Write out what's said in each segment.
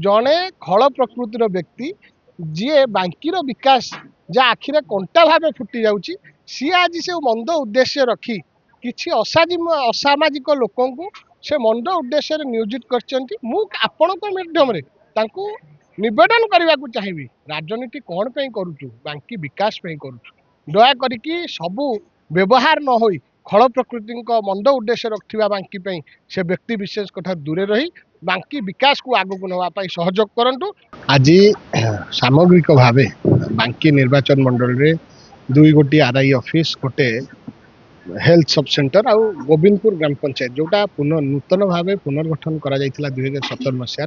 जड़े खल प्रकृतिर व्यक्ति जी बांकीर विकास जहाँ आखिरे कंटा भाव फुटी जाऊँगी सी आज से मंद उद्देश्य रखी किसी असामाजिक लोक से मंद उद्देश्य नियोजित कर निवेदन करने को चाहिए राजनीति कौन पे करूँ बांकी विकास पे करूँ दया करी सबू व्यवहार न हो खल प्रकृति मंद उद्देश्य रखा बांकी पे से व्यक्ति विशेष कथा दूरे रही बांकी विकास को आगक नापी सहयोग करूँ। आज सामग्रिक भाव बांकी निर्वाचन मंडल रे दुई गोटी आरआई ऑफिस गोटे हेल्थ सब सेंटर आ गोविंदपुर ग्राम पंचायत जोटा नूतन भाव पुनर्गठन कर 2017 मसीह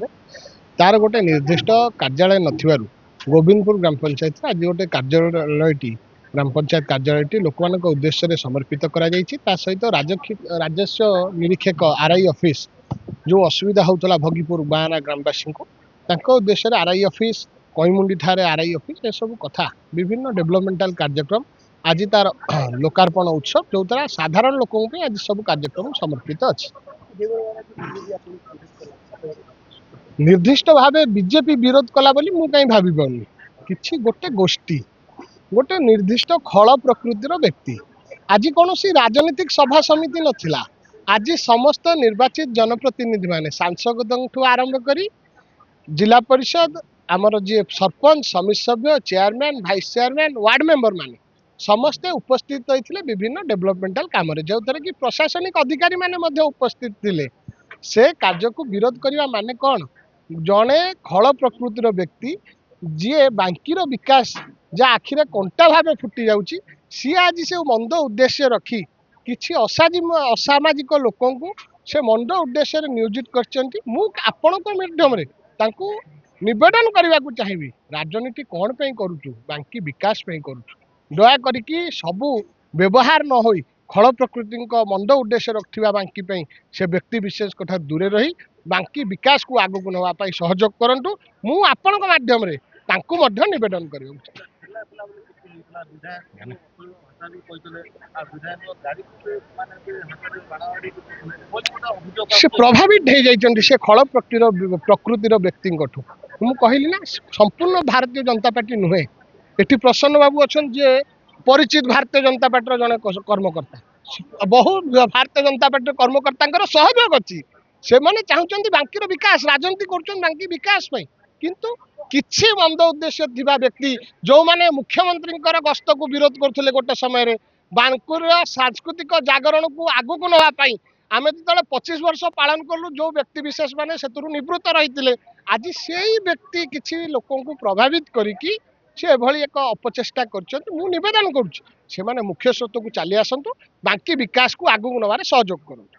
तार गोटे निर्दिष्ट कार्यालय नथिबारु गोविंदपुर ग्राम पंचायत आज गोटे कार्यालयटी ग्राम पंचायत कार्यालयटी लोक उद्देश्य रे समर्पित करा जायछि। ता सहित राजस्व निरीक्षक आरआई ऑफिस जो असुविधा होता भगीपुर गाँव ग्रामवासी को उद्देश्य रे आरआई ऑफिस कईमुंडी ठारे आरआई ऑफिस ये सब कथा विभिन्न डेवलपमेंटल कार्यक्रम आज तार लोकार्पण उत्सव जो द्वारा साधारण लोकों पे आज सब कार्यक्रम समर्पित अच्छी। निर्दिष्ट भाव बीजेपी विरोध कला बोली मु कहीं भाभी पाऊनी किछि गोटे गोष्ठी गोटे निर्दिष्ट खल प्रकृतिर व्यक्ति आज कौन सी राजनीतिक सभा समिति नथिला आज समस्त निर्वाचित जनप्रतिनिधि माने सांसद आरंभ करी जिला परिषद आमर जी सरपंच समिति सभ्य chairman vice chairman ward member माने समस्ते उपस्थित होते विभिन्न डेवलपमेंटल काम जो थे कि प्रशासनिक अधिकारी माने उपस्थित थिले से कार्य को विरोध करने माने कौन जड़े खल प्रकृतिर व्यक्ति जी बांकीर विकास जहाँ आखिरे कंटा भाव फुटी जाऊँगी सी आज से मंद उद्देश्य रखी किसी असामाजिक लोक से मंद उद्देश्य नियोजित कर निवेदन करने को चाहिए राजनीति कौन पे करूँ बांकी विकास पे करूँ दया करी सबू व्यवहार न हो खल प्रकृति मंद उद्देश्य रखा बांकी पे से व्यक्ति विशेष कथा दूरे रही बांकी विकास को आगक नापी सहयोग करूँ मु आपण माध्यम नवेदन कर प्रभावित हो जाती से खल प्रकृतिर व्यक्ति मु कहली ना संपूर्ण भारतीय जनता पार्टी नुहे एटी प्रसन्न बाबू अच्छा जे परिचित भारतीय जनता पार्टी जड़े कर्मकर्ता बहु भारतीय जनता पार्टी कर्मकर्ता सहयोग अच्छी से मैंने चाहते बांकीर विकास राजनीति कर बांकी विकास किंतु किसी मंद उद्देश्य थिबा व्यक्ति जो माने मुख्यमंत्री गस्त को विरोध करते गोटे समय बांकुर सांस्कृतिक जागरण को आगक नापी आम जो 25 वर्ष पालन कलु जो व्यक्ति विशेष माने से निवृत्त रही आज से व्यक्ति किसी लोक को प्रभावित करी से एक अपचेष्टा कर निवेदन करुच्चे मुख्य स्रोत को चली आसतु बांकी विकास को आगक नबार सहयोग करूँ।